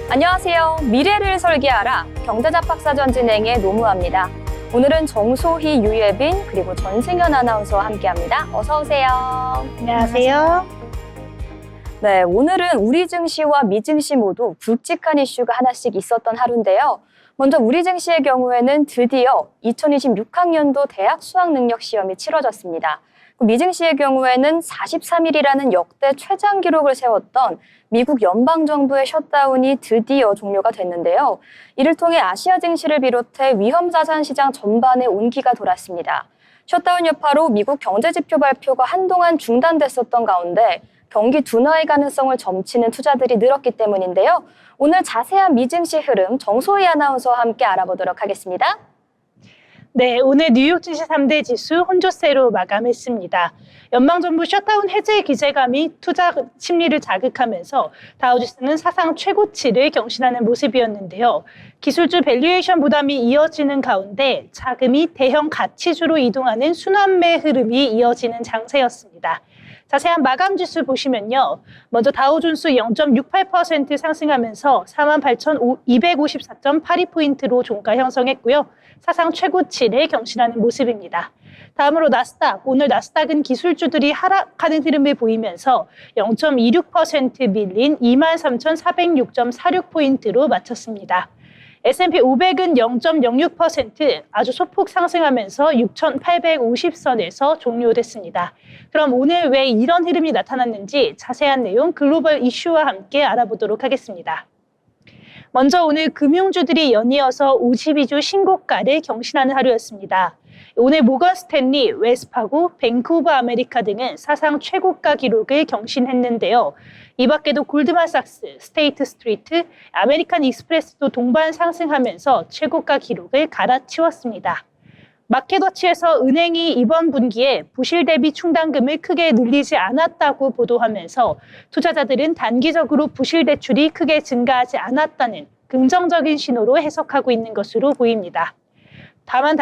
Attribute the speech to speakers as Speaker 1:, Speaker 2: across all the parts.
Speaker 1: 안녕하세요. 미래를 설계하라 경제잡학사전 진행의 노무아입니다. 오늘은 정소희, 유예빈 그리고 전승현 아나운서와 함께합니다. 어서 오세요.
Speaker 2: 안녕하세요.
Speaker 1: 네, 오늘은 우리 증시와 미 증시 모두 굵직한 이슈가 하나씩 있었던 하루인데요. 먼저 우리 증시의 경우에는 드디어 2026학년도 대학 수학능력시험이 치러졌습니다. 미 증시의 경우에는 43일이라는 역대 최장 기록을 세웠던 미국 연방정부의 셧다운이 드디어 종료가 됐는데요. 이를 통해 아시아 증시를 비롯해 위험자산 시장 전반에 온기가 돌았습니다. 셧다운 여파로 미국 경제지표 발표가 한동안 중단됐었던 가운데 경기 둔화의 가능성을 점치는 투자들이 늘었기 때문인데요. 오늘 자세한 미 증시 흐름 정소희 아나운서와 함께 알아보도록 하겠습니다.
Speaker 2: 네, 오늘 뉴욕 증시 3대 지수 혼조세로 마감했습니다. 연방정부 셧다운 해제 기대감이 투자 심리를 자극하면서 다우지수는 사상 최고치를 경신하는 모습이었는데요. 기술주 밸류에이션 부담이 이어지는 가운데 자금이 대형 가치주로 이동하는 순환매 흐름이 이어지는 장세였습니다. 자세한 마감 지수 보시면요. 먼저 다우존스 0.68% 상승하면서 48,254.82포인트로 종가 형성했고요. 사상 최고치를 경신하는 모습입니다. 다음으로 나스닥, 오늘 나스닥은 기술주들이 하락하는 흐름을 보이면서 0.26% 밀린 23,406.46포인트로 마쳤습니다. S&P 500은 0.06% 아주 소폭 상승하면서 6,850선에서 종료됐습니다. 그럼 오늘 왜 이런 흐름이 나타났는지 자세한 내용 글로벌 이슈와 함께 알아보도록 하겠습니다. 먼저 오늘 금융주들이 연이어서 52주 신고가를 경신하는 하루였습니다. 오늘 모건 스탠리, 웰스파고, 뱅크 오브 아메리카 등은 사상 최고가 기록을 경신했는데요. 이 밖에도 골드만삭스, 스테이트 스트리트, 아메리칸 익스프레스도 동반 상승하면서 최고가 기록을 갈아치웠습니다. 마켓워치에서 은행이 이번 분기에 부실 대비 충당금을 크게 늘리지 않았다고 보도하면서 투자자들은 단기적으로 부실 대출이 크게 증가하지 않았다는 긍정적인 신호로 해석하고 있는 것으로 보입니다. 다만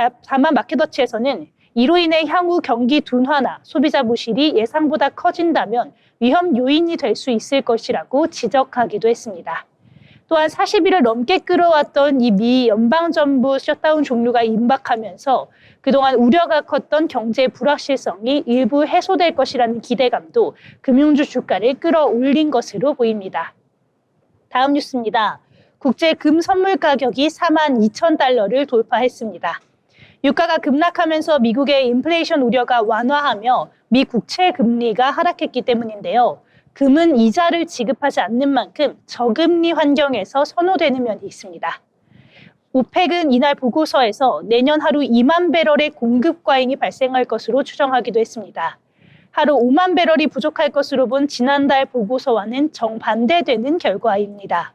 Speaker 2: 마켓워치에서는 이로 인해 향후 경기 둔화나 소비자 부실이 예상보다 커진다면 위험 요인이 될 수 있을 것이라고 지적하기도 했습니다. 또한 40일을 넘게 끌어왔던 이 미 연방정부 셧다운 종료가 임박하면서 그동안 우려가 컸던 경제 불확실성이 일부 해소될 것이라는 기대감도 금융주 주가를 끌어올린 것으로 보입니다. 다음 뉴스입니다. 국제 금 선물 가격이 42,000달러를 돌파했습니다. 유가가 급락하면서 미국의 인플레이션 우려가 완화하며 미 국채 금리가 하락했기 때문인데요. 금은 이자를 지급하지 않는 만큼 저금리 환경에서 선호되는 면이 있습니다. 오펙은 이날 보고서에서 내년 하루 2만 배럴의 공급 과잉이 발생할 것으로 추정하기도 했습니다. 하루 5만 배럴이 부족할 것으로 본 지난달 보고서와는 정반대되는 결과입니다.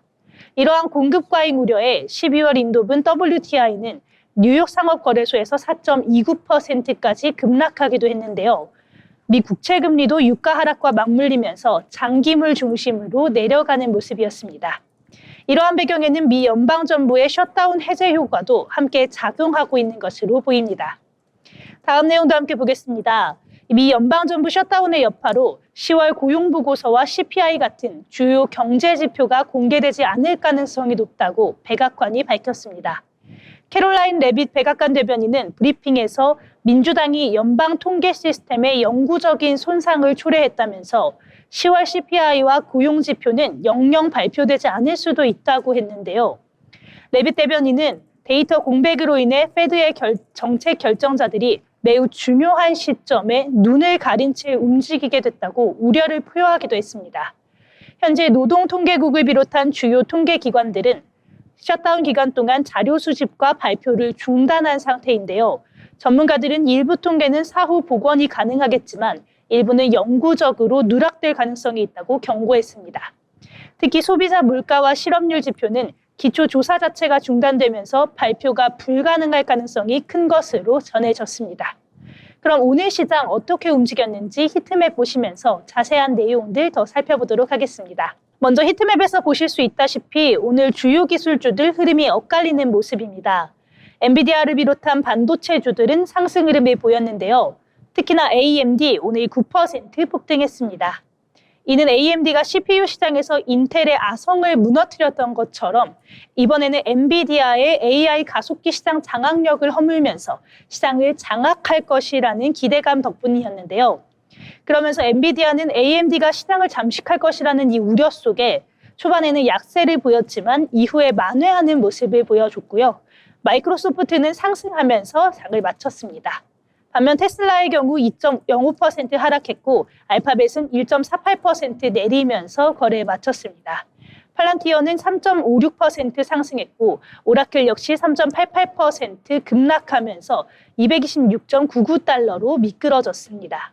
Speaker 2: 이러한 공급 과잉 우려에 12월 인도분 WTI는 뉴욕 상업거래소에서 4.29%까지 급락하기도 했는데요. 미 국채금리도 유가 하락과 맞물리면서 장기물 중심으로 내려가는 모습이었습니다. 이러한 배경에는 미 연방정부의 셧다운 해제 효과도 함께 작용하고 있는 것으로 보입니다. 다음 내용도 함께 보겠습니다. 미 연방정부 셧다운의 여파로 10월 고용보고서와 CPI 같은 주요 경제지표가 공개되지 않을 가능성이 높다고 백악관이 밝혔습니다. 캐롤라인 레빗 백악관 대변인은 브리핑에서 민주당이 연방 통계 시스템에 영구적인 손상을 초래했다면서 10월 CPI와 고용지표는 영영 발표되지 않을 수도 있다고 했는데요. 레빗 대변인은 데이터 공백으로 인해 페드의 정책 결정자들이 매우 중요한 시점에 눈을 가린 채 움직이게 됐다고 우려를 표하기도 했습니다. 현재 노동통계국을 비롯한 주요 통계기관들은 셧다운 기간 동안 자료 수집과 발표를 중단한 상태인데요. 전문가들은 일부 통계는 사후 복원이 가능하겠지만 일부는 영구적으로 누락될 가능성이 있다고 경고했습니다. 특히 소비자 물가와 실업률 지표는 기초 조사 자체가 중단되면서 발표가 불가능할 가능성이 큰 것으로 전해졌습니다. 그럼 오늘 시장 어떻게 움직였는지 히트맵 보시면서 자세한 내용들 더 살펴보도록 하겠습니다. 먼저 히트맵에서 보실 수 있다시피 오늘 주요 기술주들 흐름이 엇갈리는 모습입니다. 엔비디아를 비롯한 반도체주들은 상승 흐름을 보였는데요. 특히나 AMD 오늘 9% 폭등했습니다. 이는 AMD가 CPU 시장에서 인텔의 아성을 무너뜨렸던 것처럼 이번에는 엔비디아의 AI 가속기 시장 장악력을 허물면서 시장을 장악할 것이라는 기대감 덕분이었는데요. 그러면서 엔비디아는 AMD가 시장을 잠식할 것이라는 이 우려 속에 초반에는 약세를 보였지만 이후에 만회하는 모습을 보여줬고요. 마이크로소프트는 상승하면서 장을 마쳤습니다. 반면 테슬라의 경우 2.05% 하락했고 알파벳은 1.48% 내리면서 거래에 마쳤습니다. 팔란티어는 3.56% 상승했고 오라클 역시 3.88% 급락하면서 226.99달러로 미끄러졌습니다.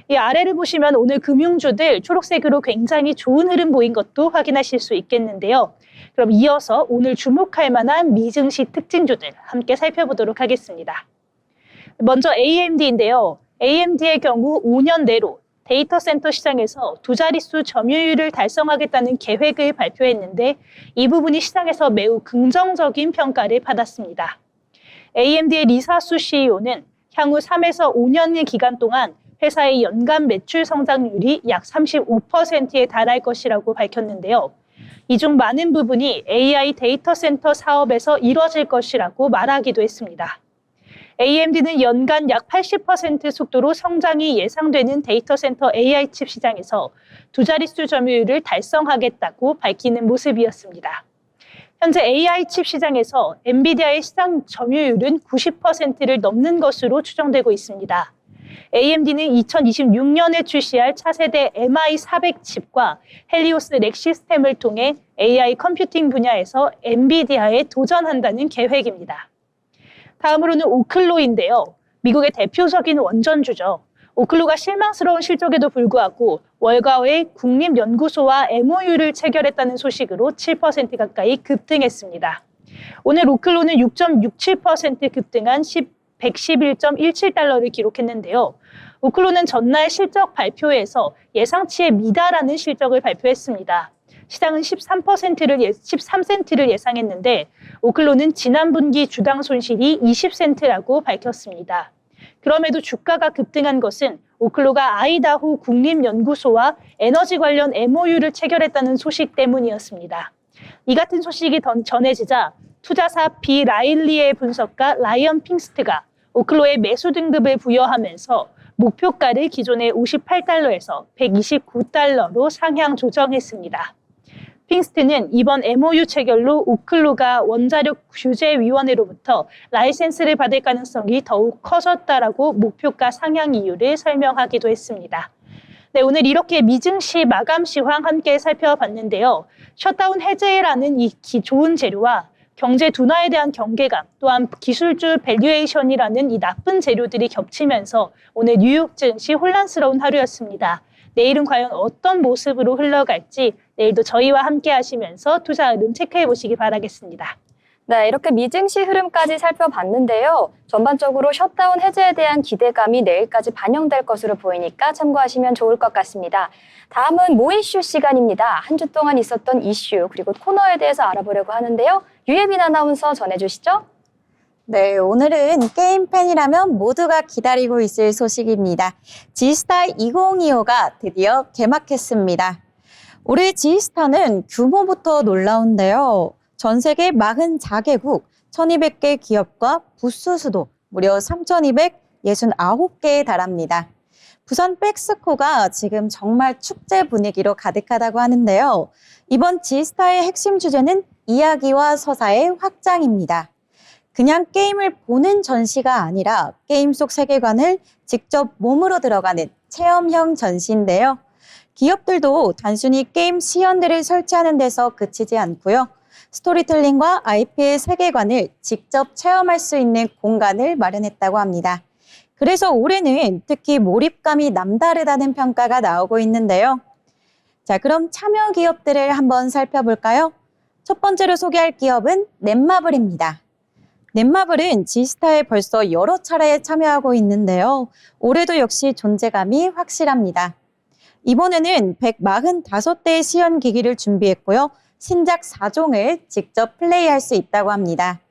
Speaker 2: 이 아래를 보시면 오늘 금융주들 초록색으로 굉장히 좋은 흐름 보인 것도 확인하실 수 있겠는데요. 그럼 이어서 오늘 주목할 만한 미증시 특징주들 함께 살펴보도록 하겠습니다. 먼저 AMD인데요. AMD의 경우 5년 내로 데이터 센터 시장에서 두 자릿수 점유율을 달성하겠다는 계획을 발표했는데 이 부분이 시장에서 매우 긍정적인 평가를 받았습니다. AMD의 리사수 CEO는 향후 3에서 5년의 기간 동안 회사의 연간 매출 성장률이 약 35%에 달할 것이라고 밝혔는데요. 이 중 많은 부분이 AI 데이터 센터 사업에서 이뤄질 것이라고 말하기도 했습니다. AMD는 연간 약 80% 속도로 성장이 예상되는 데이터 센터 AI 칩 시장에서 두 자릿수 점유율을 달성하겠다고 밝히는 모습이었습니다. 현재 AI 칩 시장에서 엔비디아의 시장 점유율은 90%를 넘는 것으로 추정되고 있습니다. AMD는 2026년에 출시할 차세대 MI400 칩과 헬리오스 렉 시스템을 통해 AI 컴퓨팅 분야에서 엔비디아에 도전한다는 계획입니다. 다음으로는 오클로인데요. 미국의 대표적인 원전주죠. 오클로가 실망스러운 실적에도 불구하고 월가의 국립연구소와 MOU를 체결했다는 소식으로 7% 가까이 급등했습니다. 오늘 오클로는 6.67% 급등한 111.17달러를 기록했는데요. 오클로는 전날 실적 발표에서 예상치에 미달하는 실적을 발표했습니다. 시장은 13센트를 예상했는데 오클로는 지난 분기 주당 손실이 20센트라고 밝혔습니다. 그럼에도 주가가 급등한 것은 오클로가 아이다호 국립연구소와 에너지 관련 MOU를 체결했다는 소식 때문이었습니다. 이 같은 소식이 전해지자 투자사 비 라일리의 분석가 라이언 핑스트가 오클로에 매수 등급을 부여하면서 목표가를 기존의 58달러에서 129달러로 상향 조정했습니다. 핑스트는 이번 MOU 체결로 오클로가 원자력 규제위원회로부터 라이센스를 받을 가능성이 더욱 커졌다라고 목표가 상향 이유를 설명하기도 했습니다. 네, 오늘 이렇게 미증시 마감 시황 함께 살펴봤는데요. 셧다운 해제라는 이 좋은 재료와 경제 둔화에 대한 경계감, 또한 기술주 밸류에이션이라는 이 나쁜 재료들이 겹치면서 오늘 뉴욕 증시 혼란스러운 하루였습니다. 내일은 과연 어떤 모습으로 흘러갈지 내일도 저희와 함께 하시면서 투자 흐름 체크해 보시기 바라겠습니다.
Speaker 1: 네, 이렇게 미증시 흐름까지 살펴봤는데요. 전반적으로 셧다운 해제에 대한 기대감이 내일까지 반영될 것으로 보이니까 참고하시면 좋을 것 같습니다. 다음은 모 이슈 시간입니다. 한 주 동안 있었던 이슈 그리고 코너에 대해서 알아보려고 하는데요. 유예빈 아나운서 전해주시죠.
Speaker 3: 네, 오늘은 게임 팬이라면 모두가 기다리고 있을 소식입니다. 지스타 2025가 드디어 개막했습니다. 올해 지스타는 규모부터 놀라운데요. 전 세계 44개국 1200개 기업과 부스 수도 무려 3269개에 달합니다. 부산 백스코가 지금 정말 축제 분위기로 가득하다고 하는데요. 이번 지스타의 핵심 주제는 이야기와 서사의 확장입니다. 그냥 게임을 보는 전시가 아니라 게임 속 세계관을 직접 몸으로 들어가는 체험형 전시인데요. 기업들도 단순히 게임 시연들을 설치하는 데서 그치지 않고요. 스토리텔링과 IP의 세계관을 직접 체험할 수 있는 공간을 마련했다고 합니다. 그래서 올해는 특히 몰입감이 남다르다는 평가가 나오고 있는데요. 자, 그럼 참여 기업들을 한번 살펴볼까요? 첫 번째로 소개할 기업은 넷마블입니다. 넷마블은 지스타에 벌써 여러 차례 참여하고 있는데요. 올해도 역시 존재감이 확실합니다. 이번에는 145대의 시연 기기를 준비했고요. 신작 4종을 직접 플레이할 수 있다고 합니다.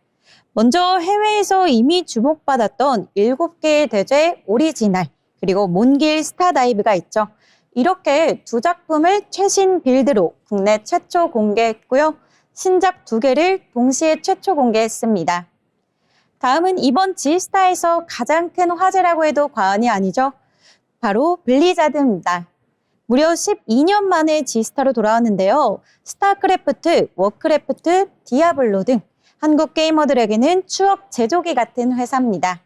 Speaker 3: 먼저 해외에서 이미 주목받았던 7개의 대죄 오리지널, 그리고 몬길 스타다이브가 있죠. 이렇게 두 작품을 최신 빌드로 국내 최초 공개했고요. 신작 2개를 동시에 최초 공개했습니다. 다음은 이번 G스타에서 가장 큰 화제라고 해도 과언이 아니죠. 바로 블리자드입니다. 무려 12년 만에 G스타로 돌아왔는데요. 스타크래프트, 워크래프트, 디아블로 등 한국 게이머들에게는 추억 제조기 같은 회사입니다.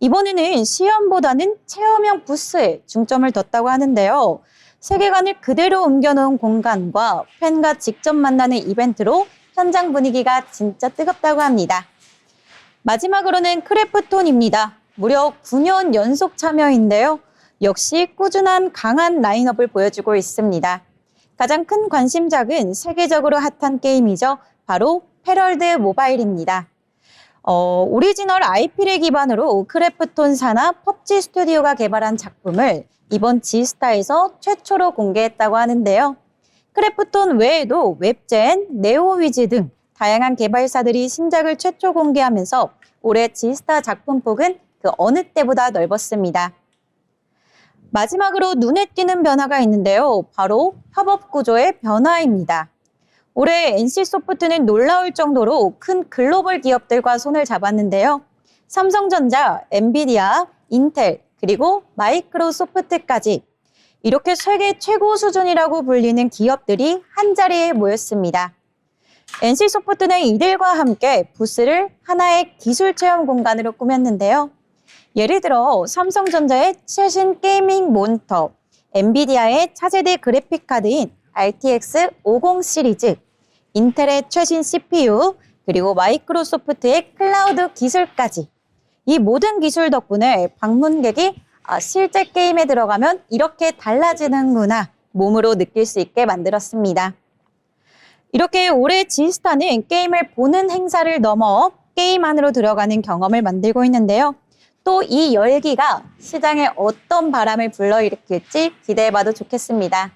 Speaker 3: 이번에는 시연보다는 체험형 부스에 중점을 뒀다고 하는데요. 세계관을 그대로 옮겨놓은 공간과 팬과 직접 만나는 이벤트로 현장 분위기가 진짜 뜨겁다고 합니다. 마지막으로는 크래프톤입니다. 무려 9년 연속 참여인데요. 역시 꾸준한 강한 라인업을 보여주고 있습니다. 가장 큰 관심작은 세계적으로 핫한 게임이죠. 바로 패럴드 모바일입니다. 오리지널 IP를 기반으로 크래프톤 사나 펍지 스튜디오가 개발한 작품을 이번 G스타에서 최초로 공개했다고 하는데요. 크래프톤 외에도 웹젠, 네오위즈 등 다양한 개발사들이 신작을 최초 공개하면서 올해 G스타 작품폭은 그 어느 때보다 넓었습니다. 마지막으로 눈에 띄는 변화가 있는데요. 바로 협업 구조의 변화입니다. 올해 NC소프트는 놀라울 정도로 큰 글로벌 기업들과 손을 잡았는데요. 삼성전자, 엔비디아, 인텔, 그리고 마이크로소프트까지 이렇게 세계 최고 수준이라고 불리는 기업들이 한자리에 모였습니다. NC소프트는 이들과 함께 부스를 하나의 기술 체험 공간으로 꾸몄는데요. 예를 들어 삼성전자의 최신 게이밍 모니터, 엔비디아의 차세대 그래픽 카드인 RTX 50 시리즈, 인텔의 최신 CPU, 그리고 마이크로소프트의 클라우드 기술까지 이 모든 기술 덕분에 방문객이 실제 게임에 들어가면 이렇게 달라지는구나 몸으로 느낄 수 있게 만들었습니다. 이렇게 올해 G스타는 게임을 보는 행사를 넘어 게임 안으로 들어가는 경험을 만들고 있는데요. 또 이 열기가 시장에 어떤 바람을 불러일으킬지 기대해봐도 좋겠습니다.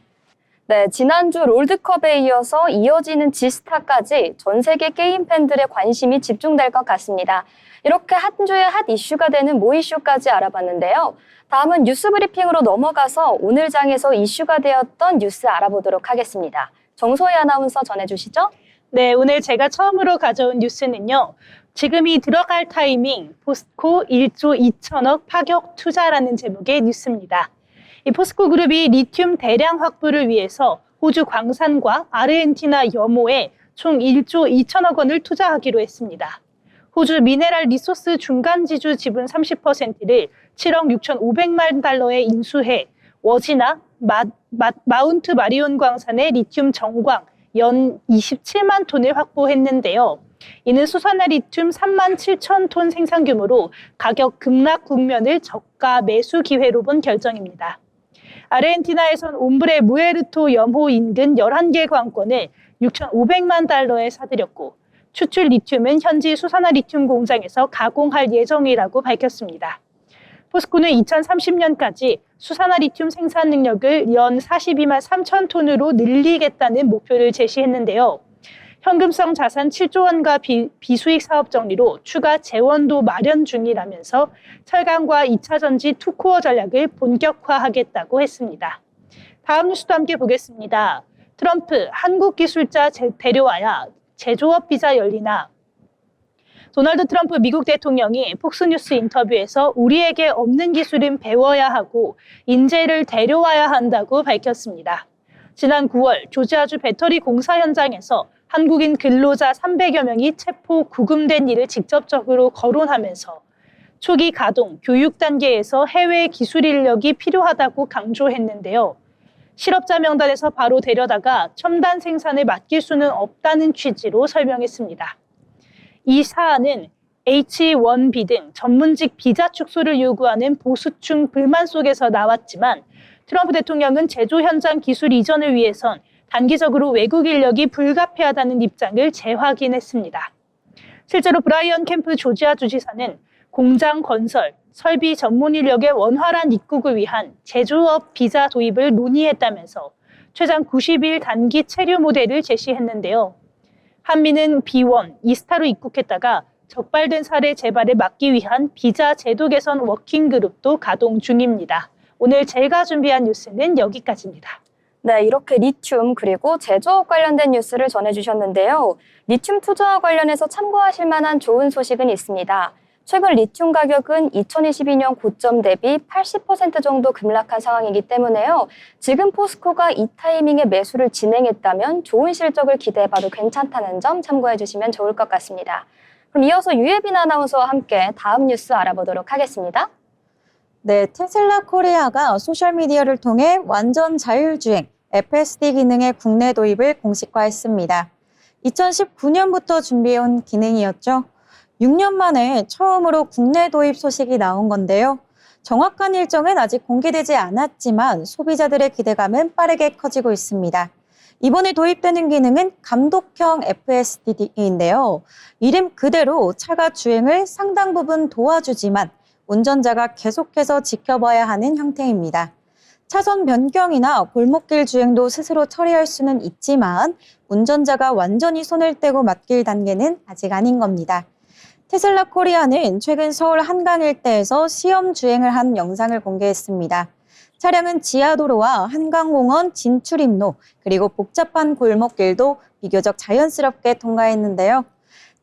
Speaker 1: 네, 지난주 롤드컵에 이어서 이어지는 G스타까지 전 세계 게임 팬들의 관심이 집중될 것 같습니다. 이렇게 한 주의 핫 이슈가 되는 모 이슈까지 알아봤는데요. 다음은 뉴스 브리핑으로 넘어가서 오늘 장에서 이슈가 되었던 뉴스 알아보도록 하겠습니다. 정소희 아나운서 전해주시죠.
Speaker 2: 네, 오늘 제가 처음으로 가져온 뉴스는요. 지금이 들어갈 타이밍, 포스코 1조 2천억 파격 투자라는 제목의 뉴스입니다. 이 포스코 그룹이 리튬 대량 확보를 위해서 호주 광산과 아르헨티나 염호에 총 1조 2천억 원을 투자하기로 했습니다. 호주 미네랄 리소스 중간지주 지분 30%를 7억 6,500만 달러에 인수해 워지나 마운트 마리온 광산의 리튬 정광 연 27만 톤을 확보했는데요. 이는 수산화 리튬 3만 7천 톤 생산 규모로 가격 급락 국면을 저가 매수 기회로 본 결정입니다. 아르헨티나에선 옴브레 무에르토 염호 인근 11개 관권을 6,500만 달러에 사들였고 추출 리튬은 현지 수산화 리튬 공장에서 가공할 예정이라고 밝혔습니다. 포스코는 2030년까지 수산화 리튬 생산 능력을 연 42만 3천 톤으로 늘리겠다는 목표를 제시했는데요. 현금성 자산 7조 원과 비수익 사업 정리로 추가 재원도 마련 중이라면서 철강과 2차 전지 투코어 전략을 본격화하겠다고 했습니다. 다음 뉴스도 함께 보겠습니다. 트럼프 한국 기술자 데려와야 제조업 비자 열리나. 도널드 트럼프 미국 대통령이 폭스뉴스 인터뷰에서 우리에게 없는 기술은 배워야 하고 인재를 데려와야 한다고 밝혔습니다. 지난 9월 조지아주 배터리 공사 현장에서 한국인 근로자 300여 명이 체포, 구금된 일을 직접적으로 거론하면서 초기 가동, 교육 단계에서 해외 기술 인력이 필요하다고 강조했는데요. 실업자 명단에서 바로 데려다가 첨단 생산을 맡길 수는 없다는 취지로 설명했습니다. 이 사안은 H-1B 등 전문직 비자 축소를 요구하는 보수층 불만 속에서 나왔지만 트럼프 대통령은 제조 현장 기술 이전을 위해선 단기적으로 외국 인력이 불가피하다는 입장을 재확인했습니다. 실제로 브라이언 캠프 조지아 주지사는 공장 건설, 설비 전문 인력의 원활한 입국을 위한 제조업 비자 도입을 논의했다면서 최장 90일 단기 체류 모델을 제시했는데요. 한미는 B1, 이스타로 입국했다가 적발된 사례 재발을 막기 위한 비자 제도 개선 워킹그룹도 가동 중입니다. 오늘 제가 준비한 뉴스는 여기까지입니다.
Speaker 1: 네, 이렇게 리튬 그리고 제조업 관련된 뉴스를 전해주셨는데요. 리튬 투자와 관련해서 참고하실 만한 좋은 소식은 있습니다. 최근 리튬 가격은 2022년 고점 대비 80% 정도 급락한 상황이기 때문에요. 지금 포스코가 이 타이밍에 매수를 진행했다면 좋은 실적을 기대해봐도 괜찮다는 점 참고해 주시면 좋을 것 같습니다. 그럼 이어서 유예빈 아나운서와 함께 다음 뉴스 알아보도록 하겠습니다.
Speaker 3: 네, 테슬라 코리아가 소셜미디어를 통해 완전 자율주행 FSD 기능의 국내 도입을 공식화했습니다. 2019년부터 준비해온 기능이었죠. 6년 만에 처음으로 국내 도입 소식이 나온 건데요. 정확한 일정은 아직 공개되지 않았지만 소비자들의 기대감은 빠르게 커지고 있습니다. 이번에 도입되는 기능은 감독형 FSD인데요. 이름 그대로 차가 주행을 상당 부분 도와주지만 운전자가 계속해서 지켜봐야 하는 형태입니다. 차선 변경이나 골목길 주행도 스스로 처리할 수는 있지만 운전자가 완전히 손을 떼고 맡길 단계는 아직 아닌 겁니다. 테슬라 코리아는 최근 서울 한강 일대에서 시험 주행을 한 영상을 공개했습니다. 차량은 지하도로와 한강공원 진출입로 그리고 복잡한 골목길도 비교적 자연스럽게 통과했는데요.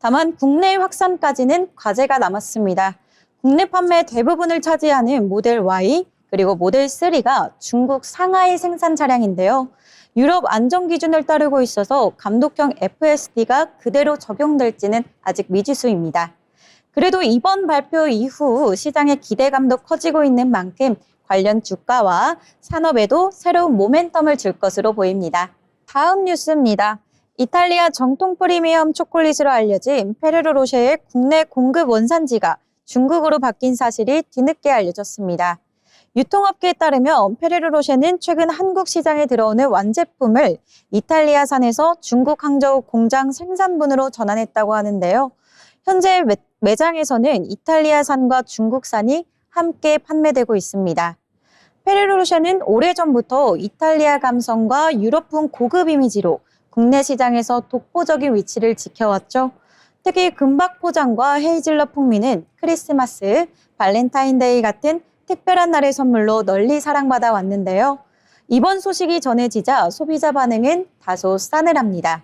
Speaker 3: 다만 국내 확산까지는 과제가 남았습니다. 국내 판매 대부분을 차지하는 모델 Y 그리고 모델 3가 중국 상하이 생산 차량인데요. 유럽 안전 기준을 따르고 있어서 감독형 FSD가 그대로 적용될지는 아직 미지수입니다. 그래도 이번 발표 이후 시장의 기대감도 커지고 있는 만큼 관련 주가와 산업에도 새로운 모멘텀을 줄 것으로 보입니다. 다음 뉴스입니다. 이탈리아 정통 프리미엄 초콜릿으로 알려진 페레로 로쉐의 국내 공급 원산지가 중국으로 바뀐 사실이 뒤늦게 알려졌습니다. 유통업계에 따르면 페레로 로쉐는 최근 한국 시장에 들어오는 완제품을 이탈리아산에서 중국 항저우 공장 생산분으로 전환했다고 하는데요. 현재 매장에서는 이탈리아산과 중국산이 함께 판매되고 있습니다. 페레로 로쉐는 오래전부터 이탈리아 감성과 유럽풍 고급 이미지로 국내 시장에서 독보적인 위치를 지켜왔죠. 특히 금박 포장과 헤이즐넛 풍미는 크리스마스, 발렌타인데이 같은 특별한 날의 선물로 널리 사랑받아 왔는데요. 이번 소식이 전해지자 소비자 반응은 다소 싸늘합니다.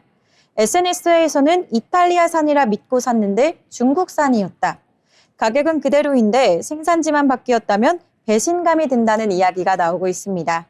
Speaker 3: SNS에서는 이탈리아산이라 믿고 샀는데 중국산이었다. 가격은 그대로인데 생산지만 바뀌었다면 배신감이 든다는 이야기가 나오고 있습니다.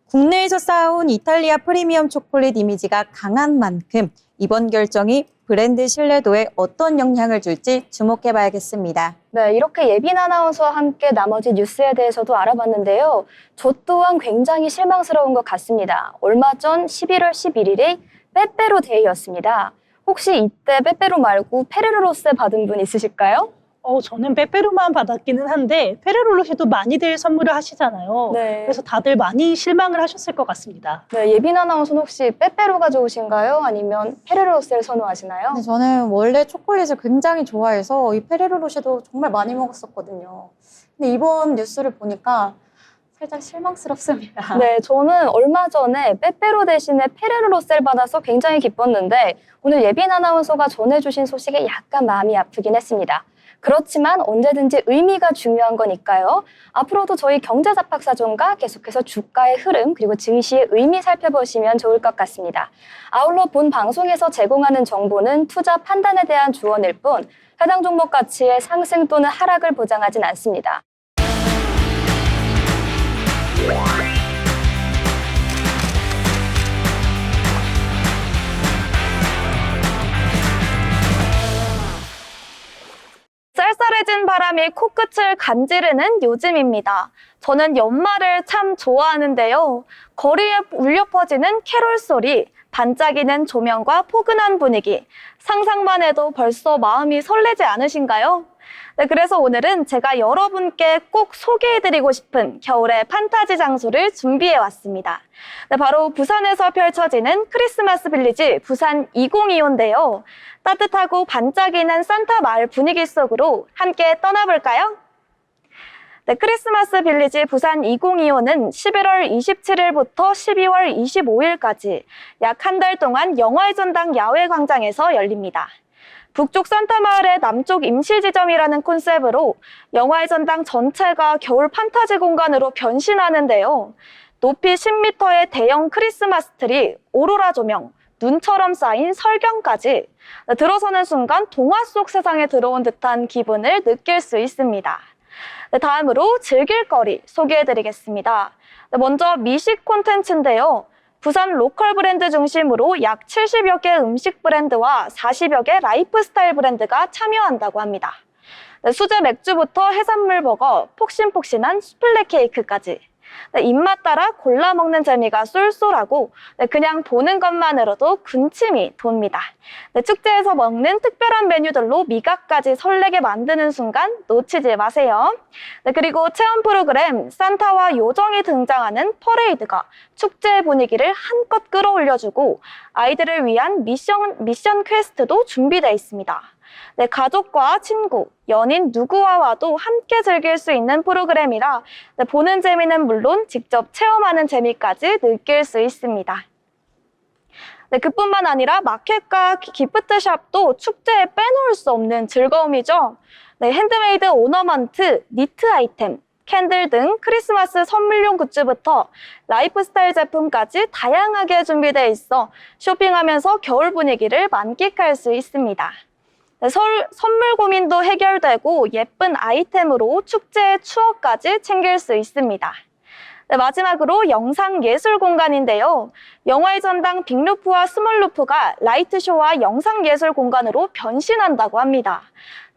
Speaker 3: 국내에서 쌓아온 이탈리아 프리미엄 초콜릿 이미지가 강한 만큼 이번 결정이 브랜드 신뢰도에 어떤 영향을 줄지 주목해봐야겠습니다.
Speaker 1: 네, 이렇게 예빈 아나운서와 함께 나머지 뉴스에 대해서도 알아봤는데요. 저 또한 굉장히 실망스러운 것 같습니다. 얼마 전 11월 11일이 빼빼로 데이였습니다. 혹시 이때 빼빼로 말고 페레로 로쉐 받은 분 있으실까요?
Speaker 2: 저는 빼빼로만 받았기는 한데 페레로 로쉐도 많이들 선물을 하시잖아요.
Speaker 1: 네.
Speaker 2: 그래서 다들 많이 실망을 하셨을 것 같습니다.
Speaker 1: 네, 예빈 아나운서는 혹시 빼빼로가 좋으신가요? 아니면 페레로 로쉐를 선호하시나요?
Speaker 3: 네, 저는 원래 초콜릿을 굉장히 좋아해서 이 페레로 로쉐도 정말 많이 먹었었거든요. 근데 이번 뉴스를 보니까 살짝 실망스럽습니다.
Speaker 1: 네, 저는 얼마 전에 빼빼로 대신에 페레로 로쉐를 받아서 굉장히 기뻤는데 오늘 예빈 아나운서가 전해주신 소식에 약간 마음이 아프긴 했습니다. 그렇지만 언제든지 의미가 중요한 거니까요. 앞으로도 저희 경제잡학사전과 계속해서 주가의 흐름 그리고 증시의 의미 살펴보시면 좋을 것 같습니다. 아울러 본 방송에서 제공하는 정보는 투자 판단에 대한 조언일 뿐 해당 종목 가치의 상승 또는 하락을 보장하진 않습니다. 쌀쌀해진 바람이 코끝을 간지르는 요즘입니다. 저는 연말을 참 좋아하는데요. 거리에 울려 퍼지는 캐롤 소리, 반짝이는 조명과 포근한 분위기. 상상만 해도 벌써 마음이 설레지 않으신가요? 네, 그래서 오늘은 제가 여러분께 꼭 소개해드리고 싶은 겨울의 판타지 장소를 준비해왔습니다. 네, 바로 부산에서 펼쳐지는 크리스마스 빌리지 부산 2025인데요. 따뜻하고 반짝이는 산타 마을 분위기 속으로 함께 떠나볼까요? 네, 크리스마스 빌리지 부산 2025는 11월 27일부터 12월 25일까지 약 한 달 동안 영화의 전당 야외 광장에서 열립니다. 북쪽 산타마을의 남쪽 임시지점이라는 콘셉트로 영화의 전당 전체가 겨울 판타지 공간으로 변신하는데요. 높이 10m의 대형 크리스마스 트리, 오로라 조명, 눈처럼 쌓인 설경까지 들어서는 순간 동화 속 세상에 들어온 듯한 기분을 느낄 수 있습니다. 다음으로 즐길 거리 소개해드리겠습니다. 먼저 미식 콘텐츠인데요. 부산 로컬 브랜드 중심으로 약 70여 개 음식 브랜드와 40여 개 라이프스타일 브랜드가 참여한다고 합니다. 수제 맥주부터 해산물 버거, 폭신폭신한 수플레 케이크까지 입맛 따라 골라 먹는 재미가 쏠쏠하고 그냥 보는 것만으로도 군침이 돕니다. 축제에서 먹는 특별한 메뉴들로 미각까지 설레게 만드는 순간 놓치지 마세요. 그리고 체험 프로그램 산타와 요정이 등장하는 퍼레이드가 축제의 분위기를 한껏 끌어올려주고 아이들을 위한 미션 퀘스트도 준비되어 있습니다. 가족과 친구, 연인 누구와 와도 함께 즐길 수 있는 프로그램이라 보는 재미는 물론 직접 체험하는 재미까지 느낄 수 있습니다. 그뿐만 아니라 마켓과 기프트샵도 축제에 빼놓을 수 없는 즐거움이죠. 핸드메이드 오너먼트, 니트 아이템, 캔들 등 크리스마스 선물용 굿즈부터 라이프스타일 제품까지 다양하게 준비되어 있어 쇼핑하면서 겨울 분위기를 만끽할 수 있습니다. 선물 고민도 해결되고 예쁜 아이템으로 축제의 추억까지 챙길 수 있습니다. 마지막으로 영상예술 공간인데요. 영화의 전당 빅루프와 스몰루프가 라이트쇼와 영상예술 공간으로 변신한다고 합니다.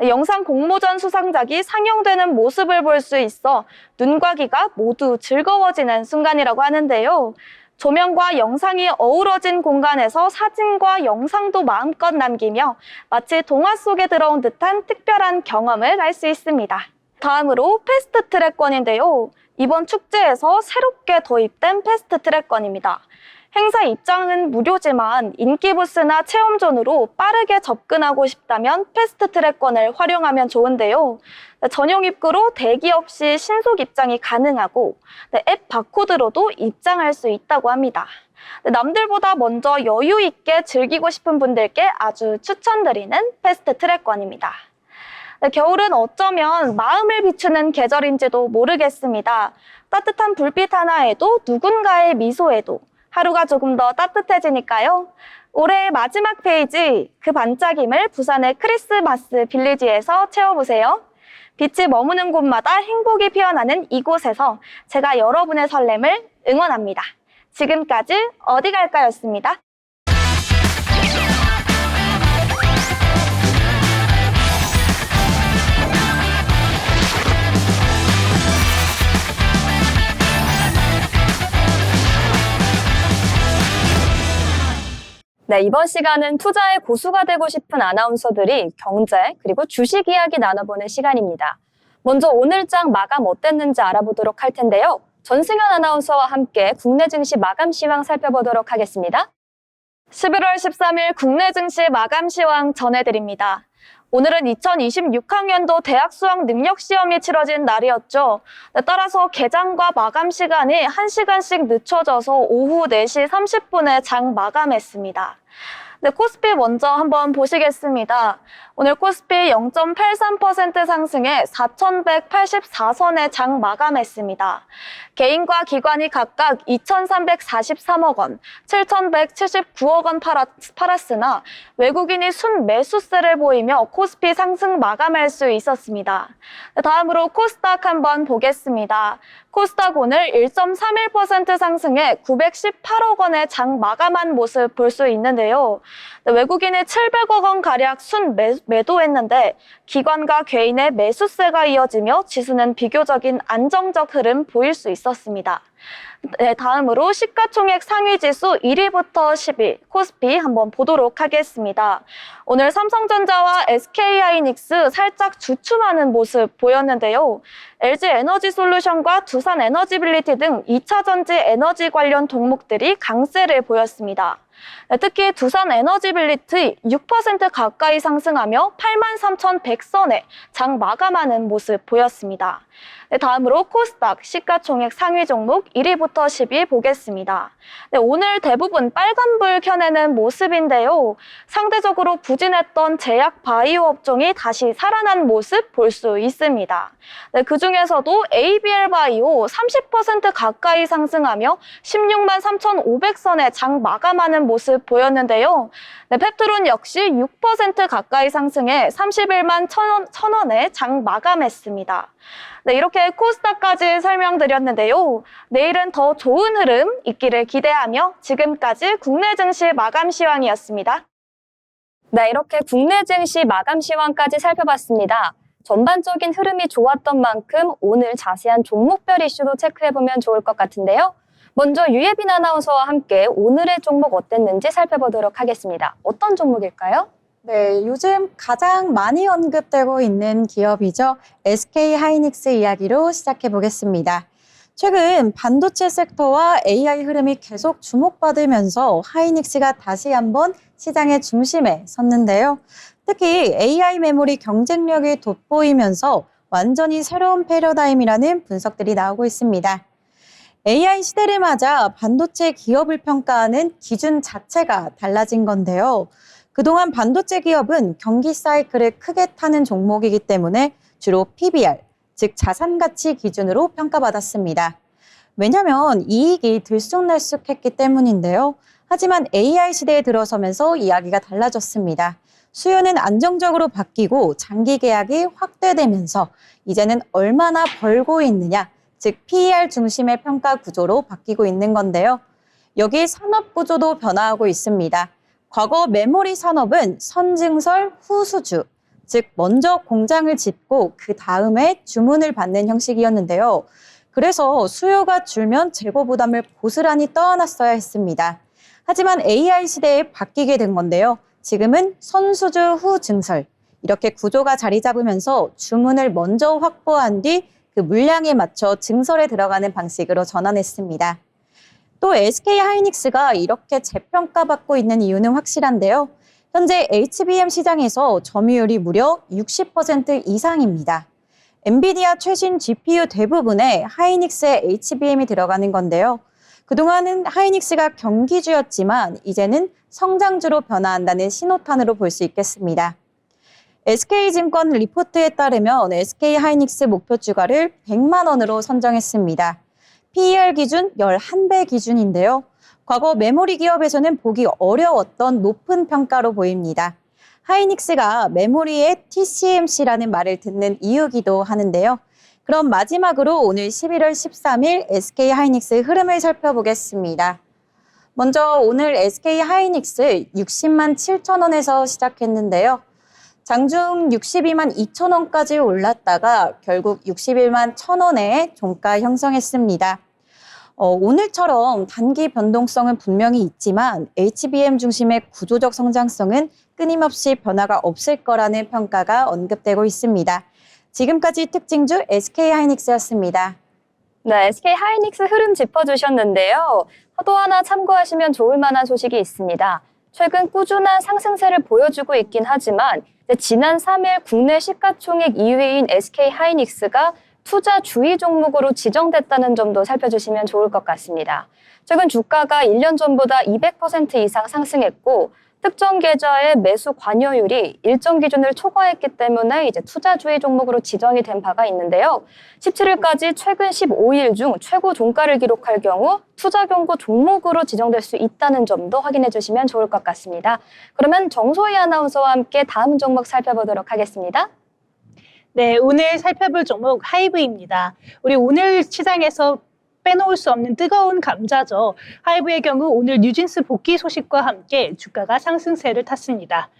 Speaker 1: 영상 공모전 수상작이 상영되는 모습을 볼 수 있어 눈과 귀가 모두 즐거워지는 순간이라고 하는데요. 조명과 영상이 어우러진 공간에서 사진과 영상도 마음껏 남기며 마치 동화 속에 들어온 듯한 특별한 경험을 할 수 있습니다. 다음으로 패스트 트랙권인데요. 이번 축제에서 새롭게 도입된 패스트 트랙권입니다. 행사 입장은 무료지만 인기 부스나 체험존으로 빠르게 접근하고 싶다면 패스트 트랙권을 활용하면 좋은데요. 전용 입구로 대기 없이 신속 입장이 가능하고 앱 바코드로도 입장할 수 있다고 합니다. 남들보다 먼저 여유 있게 즐기고 싶은 분들께 아주 추천드리는 패스트 트랙권입니다. 겨울은 어쩌면 마음을 비추는 계절인지도 모르겠습니다. 따뜻한 불빛 하나에도 누군가의 미소에도 하루가 조금 더 따뜻해지니까요. 올해의 마지막 페이지, 그 반짝임을 부산의 크리스마스 빌리지에서 채워보세요. 빛이 머무는 곳마다 행복이 피어나는 이곳에서 제가 여러분의 설렘을 응원합니다. 지금까지 어디 갈까였습니다. 네, 이번 시간은 투자의 고수가 되고 싶은 아나운서들이 경제 그리고 주식 이야기 나눠보는 시간입니다. 먼저 오늘장 마감 어땠는지 알아보도록 할 텐데요. 전승현 아나운서와 함께 국내 증시 마감 시황 살펴보도록 하겠습니다. 11월 13일 국내 증시 마감 시황 전해드립니다. 오늘은 2026학년도 대학 수학 능력 시험이 치러진 날이었죠. 따라서 개장과 마감 시간이 1시간씩 늦춰져서 오후 4시 30분에 장 마감했습니다. 코스피 먼저 한번 보시겠습니다. 오늘 코스피 0.83% 상승해 4,184선에 장 마감했습니다. 개인과 기관이 각각 2,343억 원, 7,179억 원 팔았으나 외국인이 순매수세를 보이며 코스피 상승 마감할 수 있었습니다. 다음으로 코스닥 한번 보겠습니다. 코스닥 오늘 1.31% 상승해 918억 원의 장 마감한 모습 볼 수 있는데요. 외국인이 700억 원 가량 순매도했는데 기관과 개인의 매수세가 이어지며 지수는 비교적인 안정적 흐름 보일 수 있었습니다. 네, 다음으로 시가총액 상위지수 1위부터 10위 코스피 한번 보도록 하겠습니다. 오늘 삼성전자와 SK하이닉스 살짝 주춤하는 모습 보였는데요. LG에너지솔루션과 두산에너지빌리티 등 2차전지 에너지 관련 종목들이 강세를 보였습니다. 특히 두산에너지빌리티 6% 가까이 상승하며 83,100선에 장 마감하는 모습 보였습니다. 다음으로 코스닥 시가총액 상위 종목 1위부터 10위부터 10위 보겠습니다. 네, 오늘 대부분 빨간불 켜내는 모습인데요. 상대적으로 부진했던 제약 바이오 업종이 다시 살아난 모습 볼 수 있습니다. 네, 그중에서도 ABL 바이오 30% 가까이 상승하며 16만 3,500선에 장 마감하는 모습 보였는데요. 네, 펩트론 역시 6% 가까이 상승해 31만 1,000원에 장 마감했습니다. 네, 이렇게 코스닥까지 설명드렸는데요. 내일은 더 좋은 흐름 있기를 기대하며 지금까지 국내 증시 마감 시황이었습니다. 네, 이렇게 국내 증시 마감 시황까지 살펴봤습니다. 전반적인 흐름이 좋았던 만큼 오늘 자세한 종목별 이슈도 체크해보면 좋을 것 같은데요. 먼저 유예빈 아나운서와 함께 오늘의 종목 어땠는지 살펴보도록 하겠습니다. 어떤 종목일까요?
Speaker 3: 네, 요즘 가장 많이 언급되고 있는 기업이죠. SK 하이닉스 이야기로 시작해 보겠습니다. 최근 반도체 섹터와 AI 흐름이 계속 주목받으면서 하이닉스가 다시 한번 시장의 중심에 섰는데요. 특히 AI 메모리 경쟁력이 돋보이면서 완전히 새로운 패러다임이라는 분석들이 나오고 있습니다. AI 시대를 맞아 반도체 기업을 평가하는 기준 자체가 달라진 건데요. 그동안 반도체 기업은 경기 사이클을 크게 타는 종목이기 때문에 주로 PBR, 즉 자산가치 기준으로 평가받았습니다. 왜냐하면 이익이 들쑥날쑥했기 때문인데요. 하지만 AI 시대에 들어서면서 이야기가 달라졌습니다. 수요는 안정적으로 바뀌고 장기 계약이 확대되면서 이제는 얼마나 벌고 있느냐, 즉 PER 중심의 평가 구조로 바뀌고 있는 건데요. 여기 산업 구조도 변화하고 있습니다. 과거 메모리 산업은 선증설 후수주, 즉 먼저 공장을 짓고 그 다음에 주문을 받는 형식이었는데요. 그래서 수요가 줄면 재고 부담을 고스란히 떠안았어야 했습니다. 하지만 AI 시대에 바뀌게 된 건데요. 지금은 선수주 후 증설, 이렇게 구조가 자리 잡으면서 주문을 먼저 확보한 뒤 그 물량에 맞춰 증설에 들어가는 방식으로 전환했습니다. 또 SK 하이닉스가 이렇게 재평가받고 있는 이유는 확실한데요. 현재 HBM 시장에서 점유율이 무려 60% 이상입니다. 엔비디아 최신 GPU 대부분에 하이닉스의 HBM이 들어가는 건데요. 그동안은 하이닉스가 경기주였지만 이제는 성장주로 변화한다는 신호탄으로 볼 수 있겠습니다. SK증권 리포트에 따르면 SK 하이닉스 목표 주가를 100만 원으로 선정했습니다. PER 기준 11배 기준인데요. 과거 메모리 기업에서는 보기 어려웠던 높은 평가로 보입니다. 하이닉스가 메모리의 TCMC라는 말을 듣는 이유기도 하는데요. 그럼 마지막으로 오늘 11월 13일 SK 하이닉스 흐름을 살펴보겠습니다. 먼저 오늘 SK 하이닉스 60만 7천 원에서 시작했는데요. 장중 62만 2천 원까지 올랐다가 결국 61만 1천 원에 종가 형성했습니다. 오늘처럼 단기 변동성은 분명히 있지만 HBM 중심의 구조적 성장성은 끊임없이 변화가 없을 거라는 평가가 언급되고 있습니다. 지금까지 특징주 SK 하이닉스였습니다.
Speaker 1: 네, SK 하이닉스 흐름 짚어주셨는데요. 또 하나 참고하시면 좋을 만한 소식이 있습니다. 최근 꾸준한 상승세를 보여주고 있긴 하지만 지난 3일 국내 시가총액 2위인 SK 하이닉스가 투자 주의 종목으로 지정됐다는 점도 살펴주시면 좋을 것 같습니다. 최근 주가가 1년 전보다 200% 이상 상승했고 특정 계좌의 매수 관여율이 일정 기준을 초과했기 때문에 이제 투자 주의 종목으로 지정이 된 바가 있는데요. 17일까지 최근 15일 중 최고 종가를 기록할 경우 투자 경고 종목으로 지정될 수 있다는 점도 확인해 주시면 좋을 것 같습니다. 그러면 정소희 아나운서와 함께 다음 종목 살펴보도록 하겠습니다.
Speaker 2: 네, 오늘 살펴볼 종목 하이브입니다. 우리 오늘 시장에서 빼놓을 수 없는 뜨거운 감자죠. 하이브의 경우 오늘 뉴진스 복귀 소식과 함께 주가가 상승세를 탔습니다.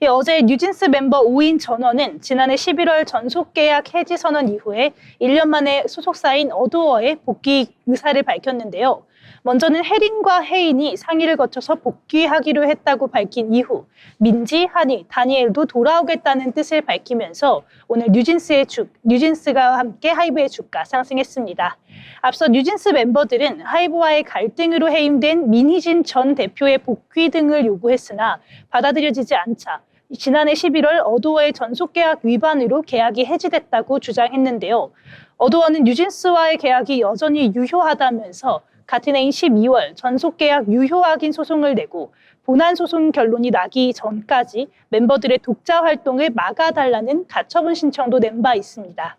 Speaker 2: 어제 뉴진스 멤버 5인 전원은 지난해 11월 전속 계약 해지 선언 이후에 1년 만에 소속사인 어도어의 복귀 의사를 밝혔는데요. 먼저는 혜린과 혜인이 상의를 거쳐서 복귀하기로 했다고 밝힌 이후 민지, 한이, 다니엘도 돌아오겠다는 뜻을 밝히면서 오늘 뉴진스가 함께 하이브의 주가 상승했습니다. 앞서 뉴진스 멤버들은 하이브와의 갈등으로 해임된 민희진 전 대표의 복귀 등을 요구했으나 받아들여지지 않자 지난해 11월 어도어의 전속계약 위반으로 계약이 해지됐다고 주장했는데요. 어도어는 뉴진스와의 계약이 여전히 유효하다면서 같은 해인 12월 전속계약 유효 확인 소송을 내고 본안 소송 결론이 나기 전까지 멤버들의 독자 활동을 막아달라는 가처분 신청도 낸 바 있습니다.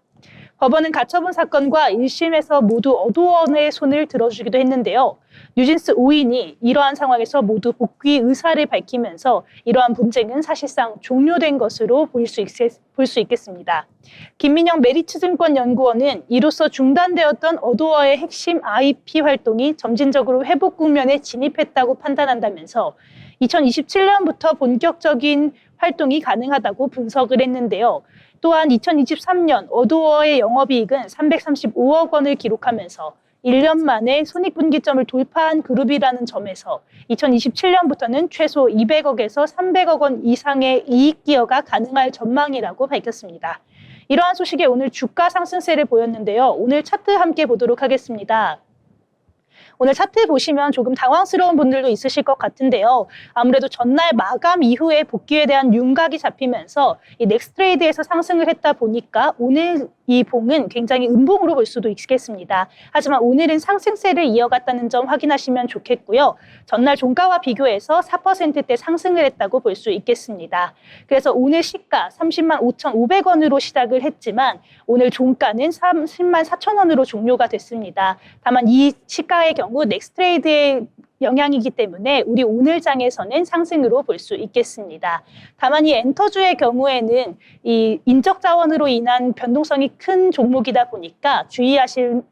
Speaker 2: 법원은 가처분 사건과 1심에서 모두 어도원의 손을 들어주기도 했는데요. 뉴진스 5인이 이러한 상황에서 모두 복귀 의사를 밝히면서 이러한 분쟁은 사실상 종료된 것으로 볼 수 있겠습니다. 김민영 메리츠증권연구원은 이로써 중단되었던 어도어의 핵심 IP 활동이 점진적으로 회복 국면에 진입했다고 판단한다면서 2027년부터 본격적인 활동이 가능하다고 분석을 했는데요. 또한 2023년 어도어의 영업이익은 335억 원을 기록하면서 1년 만에 손익분기점을 돌파한 그룹이라는 점에서 2027년부터는 최소 200억에서 300억 원 이상의 이익 기여가 가능할 전망이라고 밝혔습니다. 이러한 소식에 오늘 주가 상승세를 보였는데요. 오늘 차트 함께 보도록 하겠습니다. 오늘 차트 보시면 조금 당황스러운 분들도 있으실 것 같은데요. 아무래도 전날 마감 이후에 복귀에 대한 윤곽이 잡히면서 이 넥스트레이드에서 상승을 했다 보니까 오늘 이 봉은 굉장히 음봉으로 볼 수도 있겠습니다. 하지만 오늘은 상승세를 이어갔다는 점 확인하시면 좋겠고요. 전날 종가와 비교해서 4%대 상승을 했다고 볼 수 있겠습니다. 그래서 오늘 시가 30만 5,500원으로 시작을 했지만 오늘 종가는 30만 4,000원으로 종료가 됐습니다. 다만 이 시가의 경우 넥스트레이드의 영향이기 때문에 우리 오늘 장에서는 상승으로 볼 수 있겠습니다. 다만 이 엔터주의 경우에는 이 인적 자원으로 인한 변동성이 큰 종목이다 보니까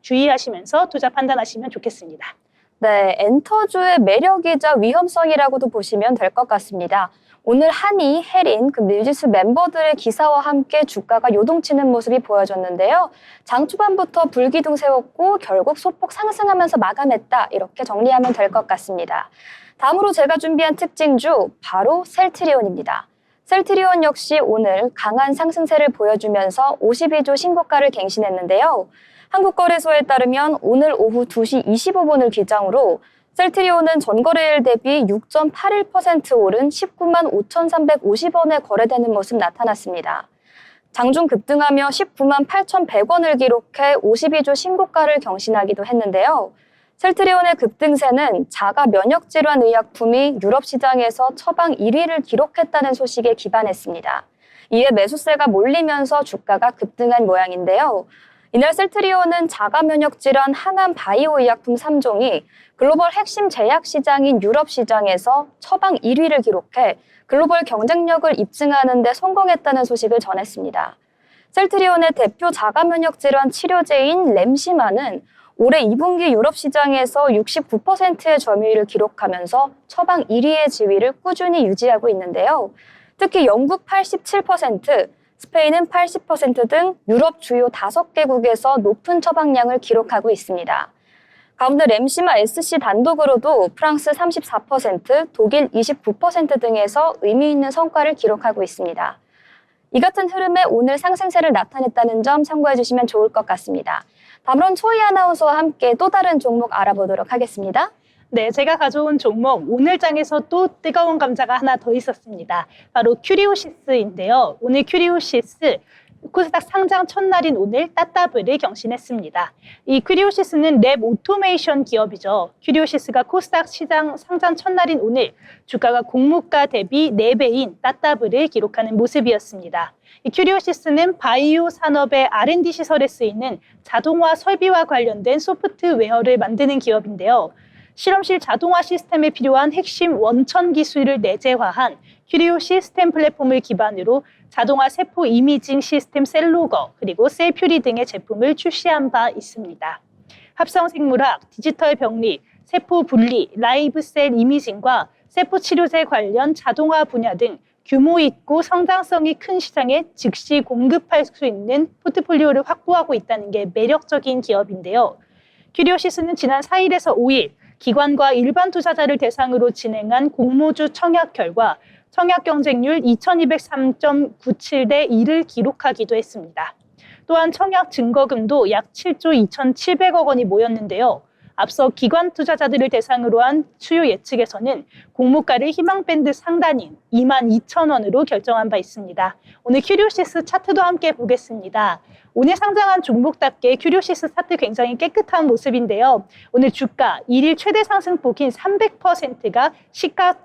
Speaker 2: 주의하시면서 투자 판단하시면 좋겠습니다.
Speaker 1: 네, 엔터주의 매력이자 위험성이라고도 보시면 될 것 같습니다. 오늘 한이, 해린, 뉴진스 멤버들의 기사와 함께 주가가 요동치는 모습이 보여졌는데요. 장 초반부터 불기둥 세웠고 결국 소폭 상승하면서 마감했다. 이렇게 정리하면 될 것 같습니다. 다음으로 제가 준비한 특징주, 바로 셀트리온입니다. 셀트리온 역시 오늘 강한 상승세를 보여주면서 52조 신고가를 갱신했는데요. 한국거래소에 따르면 오늘 오후 2시 25분을 기장으로 셀트리온은 전거래일 대비 6.81% 오른 19만 5,350원에 거래되는 모습 나타났습니다. 장중 급등하며 19만 8,100원을 기록해 52조 신고가를 경신하기도 했는데요. 셀트리온의 급등세는 자가 면역질환 의약품이 유럽 시장에서 처방 1위를 기록했다는 소식에 기반했습니다. 이에 매수세가 몰리면서 주가가 급등한 모양인데요. 이날 셀트리온은 자가 면역질환 항암 바이오 의약품 3종이 글로벌 핵심 제약 시장인 유럽 시장에서 처방 1위를 기록해 글로벌 경쟁력을 입증하는 데 성공했다는 소식을 전했습니다. 셀트리온의 대표 자가 면역질환 치료제인 램시마는 올해 2분기 유럽 시장에서 69%의 점유율을 기록하면서 처방 1위의 지위를 꾸준히 유지하고 있는데요. 특히 영국 87%, 스페인은 80% 등 유럽 주요 5개국에서 높은 처방량을 기록하고 있습니다. 가운데 램시마 SC 단독으로도 프랑스 34%, 독일 29% 등에서 의미 있는 성과를 기록하고 있습니다. 이 같은 흐름에 오늘 상승세를 나타냈다는 점 참고해 주시면 좋을 것 같습니다. 다음으로는 초이 아나운서와 함께 또 다른 종목 알아보도록 하겠습니다.
Speaker 2: 네, 제가 가져온 종목 오늘 장에서 또 뜨거운 감자가 하나 더 있었습니다. 바로 큐리오시스인데요. 오늘 큐리오시스 코스닥 상장 첫날인 오늘 따따블을 경신했습니다. 이 큐리오시스는 랩 오토메이션 기업이죠. 큐리오시스가 코스닥 시장 상장 첫날인 오늘 주가가 공모가 대비 4배인 따따블을 기록하는 모습이었습니다. 이 큐리오시스는 바이오 산업의 R&D 시설에 쓰이는 자동화 설비와 관련된 소프트웨어를 만드는 기업인데요. 실험실 자동화 시스템에 필요한 핵심 원천 기술을 내재화한 큐리오 시스템 플랫폼을 기반으로 자동화 세포 이미징 시스템 셀로거 그리고 셀퓨리 등의 제품을 출시한 바 있습니다. 합성생물학, 디지털 병리, 세포 분리, 라이브 셀 이미징과 세포 치료제 관련 자동화 분야 등 규모 있고 성장성이 큰 시장에 즉시 공급할 수 있는 포트폴리오를 확보하고 있다는 게 매력적인 기업인데요. 큐리오시스는 지난 4일에서 5일 기관과 일반 투자자를 대상으로 진행한 공모주 청약 결과 청약 경쟁률 2203.97대 1을 기록하기도 했습니다. 또한 청약 증거금도 약 7조 2,700억 원이 모였는데요. 앞서 기관 투자자들을 대상으로 한 수요 예측에서는 공모가를 희망밴드 상단인 22,000원으로 결정한 바 있습니다. 오늘 큐리오시스 차트도 함께 보겠습니다. 오늘 상장한 종목답게 큐리오시스 차트 굉장히 깨끗한 모습인데요. 오늘 주가 1일 최대 상승폭인 300%가 시가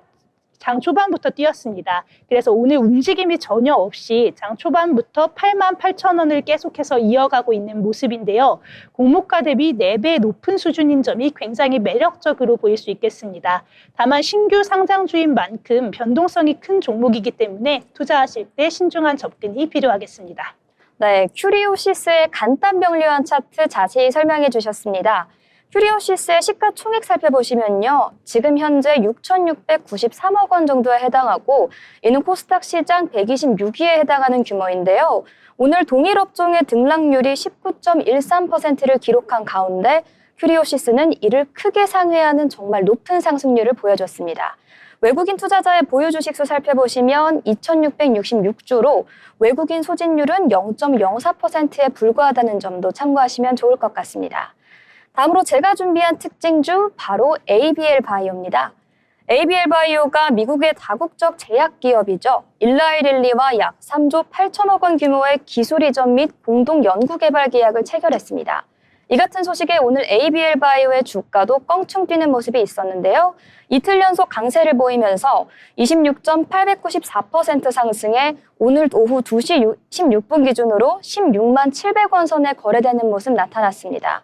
Speaker 2: 장 초반부터 뛰었습니다. 그래서 오늘 움직임이 전혀 없이 장 초반부터 88,000원을 계속해서 이어가고 있는 모습인데요. 공모가 대비 4배 높은 수준인 점이 굉장히 매력적으로 보일 수 있겠습니다. 다만 신규 상장주인 만큼 변동성이 큰 종목이기 때문에 투자하실 때 신중한 접근이 필요하겠습니다.
Speaker 1: 네, 큐리오시스의 간단 명료한 차트 자세히 설명해 주셨습니다. 큐리오시스의 시가총액 살펴보시면요. 지금 현재 6,693억 원 정도에 해당하고 이는 코스닥 시장 126위에 해당하는 규모인데요. 오늘 동일 업종의 등락률이 19.13%를 기록한 가운데 큐리오시스는 이를 크게 상회하는 정말 높은 상승률을 보여줬습니다. 외국인 투자자의 보유 주식수 살펴보시면 2,666주로 외국인 소진율은 0.04%에 불과하다는 점도 참고하시면 좋을 것 같습니다. 다음으로 제가 준비한 특징주 바로 ABL 바이오입니다. ABL 바이오가 미국의 다국적 제약 기업이죠. 일라이릴리와 약 3조 8천억 원 규모의 기술 이전 및 공동 연구 개발 계약을 체결했습니다. 이 같은 소식에 오늘 ABL 바이오의 주가도 껑충 뛰는 모습이 있었는데요. 이틀 연속 강세를 보이면서 26.894% 상승해 오늘 오후 2시 16분 기준으로 16만 700원 선에 거래되는 모습 나타났습니다.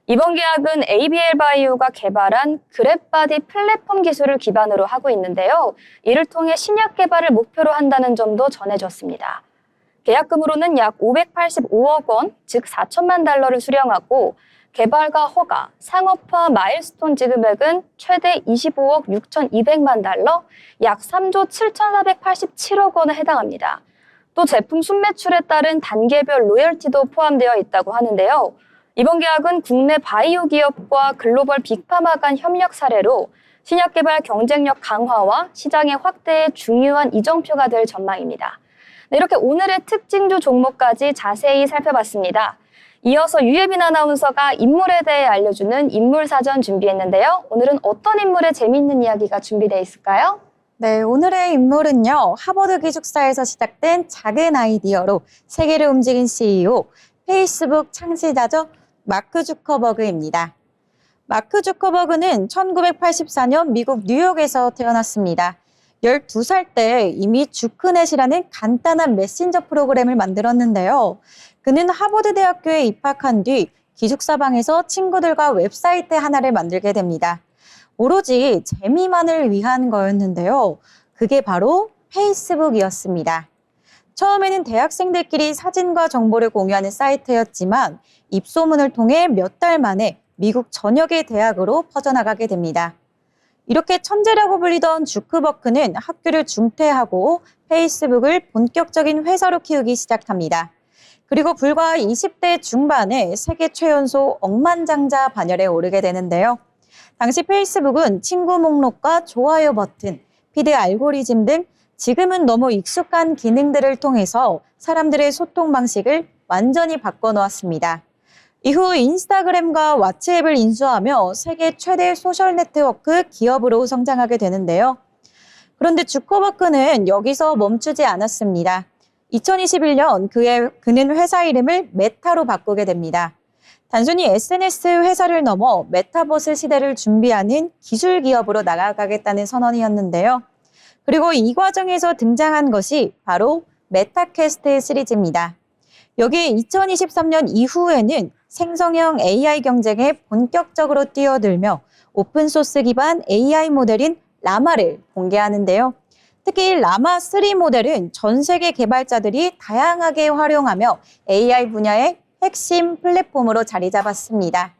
Speaker 1: 이번 계약은 ABL 바이오가 개발한 그랩바디 플랫폼 기술을 기반으로 하고 있는데요. 이를 통해 신약 개발을 목표로 한다는 점도 전해졌습니다. 계약금으로는 약 585억 원, 즉 4천만 달러를 수령하고 개발과 허가, 상업화 마일스톤 지급액은 최대 25억 6,200만 달러, 약 3조 7,487억 원에 해당합니다. 또 제품 순매출에 따른 단계별 로열티도 포함되어 있다고 하는데요. 이번 계약은 국내 바이오 기업과 글로벌 빅파마 간 협력 사례로 신약 개발 경쟁력 강화와 시장의 확대에 중요한 이정표가 될 전망입니다. 네, 이렇게 오늘의 특징주 종목까지 자세히 살펴봤습니다. 이어서 유예빈 아나운서가 인물에 대해 알려주는 인물사전 준비했는데요. 오늘은 어떤 인물의 재미있는 이야기가 준비되어 있을까요?
Speaker 3: 네, 오늘의 인물은요. 하버드 기숙사에서 시작된 작은 아이디어로 세계를 움직인 CEO, 페이스북 창시자죠. 마크 주커버그입니다. 마크 주커버그는 1984년 미국 뉴욕에서 태어났습니다. 12살 때 이미 주크넷이라는 간단한 메신저 프로그램을 만들었는데요. 그는 하버드 대학교에 입학한 뒤 기숙사방에서 친구들과 웹사이트 하나를 만들게 됩니다. 오로지 재미만을 위한 거였는데요. 그게 바로 페이스북이었습니다. 처음에는 대학생들끼리 사진과 정보를 공유하는 사이트였지만 입소문을 통해 몇 달 만에 미국 전역의 대학으로 퍼져나가게 됩니다. 이렇게 천재라고 불리던 주크버크는 학교를 중퇴하고 페이스북을 본격적인 회사로 키우기 시작합니다. 그리고 불과 20대 중반에 세계 최연소 억만장자 반열에 오르게 되는데요. 당시 페이스북은 친구 목록과 좋아요 버튼, 피드 알고리즘 등 지금은 너무 익숙한 기능들을 통해서 사람들의 소통 방식을 완전히 바꿔놓았습니다. 이후 인스타그램과 왓츠앱을 인수하며 세계 최대 소셜 네트워크 기업으로 성장하게 되는데요. 그런데 주커버크는 여기서 멈추지 않았습니다. 2021년 그는 회사 이름을 메타로 바꾸게 됩니다. 단순히 SNS 회사를 넘어 메타버스 시대를 준비하는 기술 기업으로 나아가겠다는 선언이었는데요. 그리고 이 과정에서 등장한 것이 바로 메타퀘스트 시리즈입니다. 여기에 2023년 이후에는 생성형 AI 경쟁에 본격적으로 뛰어들며 오픈소스 기반 AI 모델인 라마를 공개하는데요. 특히 라마3 모델은 전 세계 개발자들이 다양하게 활용하며 AI 분야의 핵심 플랫폼으로 자리 잡았습니다.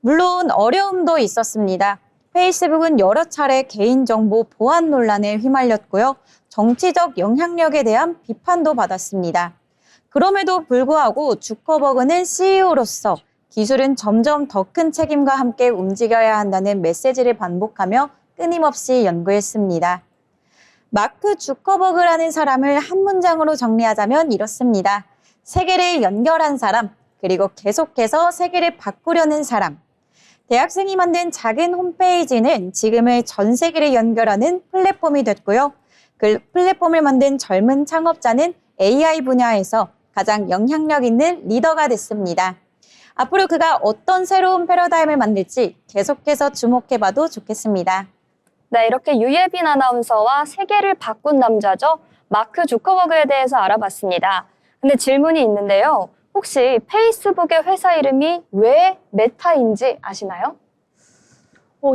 Speaker 3: 물론 어려움도 있었습니다. 페이스북은 여러 차례 개인정보 보안 논란에 휘말렸고요. 정치적 영향력에 대한 비판도 받았습니다. 그럼에도 불구하고 주커버그는 CEO로서 기술은 점점 더 큰 책임과 함께 움직여야 한다는 메시지를 반복하며 끊임없이 연구했습니다. 마크 주커버그라는 사람을 한 문장으로 정리하자면 이렇습니다. 세계를 연결한 사람, 그리고 계속해서 세계를 바꾸려는 사람. 대학생이 만든 작은 홈페이지는 지금의 전 세계를 연결하는 플랫폼이 됐고요. 그 플랫폼을 만든 젊은 창업자는 AI 분야에서 가장 영향력 있는 리더가 됐습니다. 앞으로 그가 어떤 새로운 패러다임을 만들지 계속해서 주목해봐도 좋겠습니다.
Speaker 1: 네, 이렇게 유예빈 아나운서와 세계를 바꾼 남자죠. 마크 주커버그에 대해서 알아봤습니다. 근데 질문이 있는데요. 혹시 페이스북의 회사 이름이 왜 메타인지 아시나요?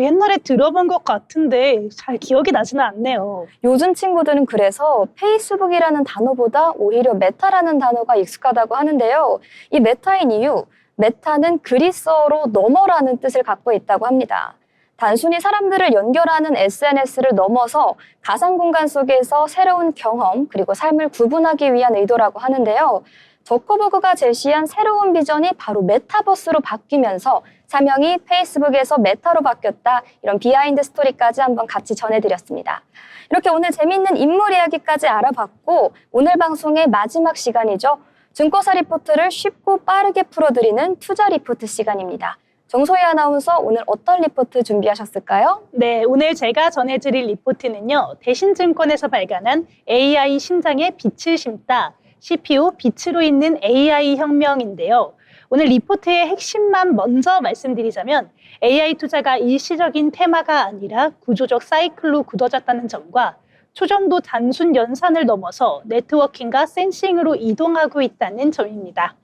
Speaker 2: 옛날에 들어본 것 같은데 잘 기억이 나지는 않네요.
Speaker 1: 요즘 친구들은 그래서 페이스북이라는 단어보다 오히려 메타라는 단어가 익숙하다고 하는데요. 이 메타인 이유, 메타는 그리스어로 너머라는 뜻을 갖고 있다고 합니다. 단순히 사람들을 연결하는 SNS를 넘어서 가상 공간 속에서 새로운 경험 그리고 삶을 구분하기 위한 의도라고 하는데요. 저커버그가 제시한 새로운 비전이 바로 메타버스로 바뀌면서 사명이 페이스북에서 메타로 바뀌었다. 이런 비하인드 스토리까지 한번 같이 전해드렸습니다. 이렇게 오늘 재미있는 인물 이야기까지 알아봤고 오늘 방송의 마지막 시간이죠. 증권사 리포트를 쉽고 빠르게 풀어드리는 투자 리포트 시간입니다. 정소희 아나운서 오늘 어떤 리포트 준비하셨을까요?
Speaker 2: 네, 오늘 제가 전해드릴 리포트는요. 대신증권에서 발간한 AI 심장에 빛을 심다. CPU 빛으로 있는 AI 혁명인데요. 오늘 리포트의 핵심만 먼저 말씀드리자면 AI 투자가 일시적인 테마가 아니라 구조적 사이클로 굳어졌다는 점과 초정도 단순 연산을 넘어서 네트워킹과 센싱으로 이동하고 있다는 점입니다.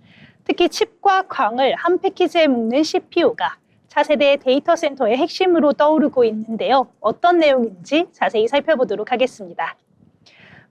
Speaker 2: 특히 칩과 광을 한 패키지에 묶는 CPU가 차세대 데이터 센터의 핵심으로 떠오르고 있는데요. 어떤 내용인지 자세히 살펴보도록 하겠습니다.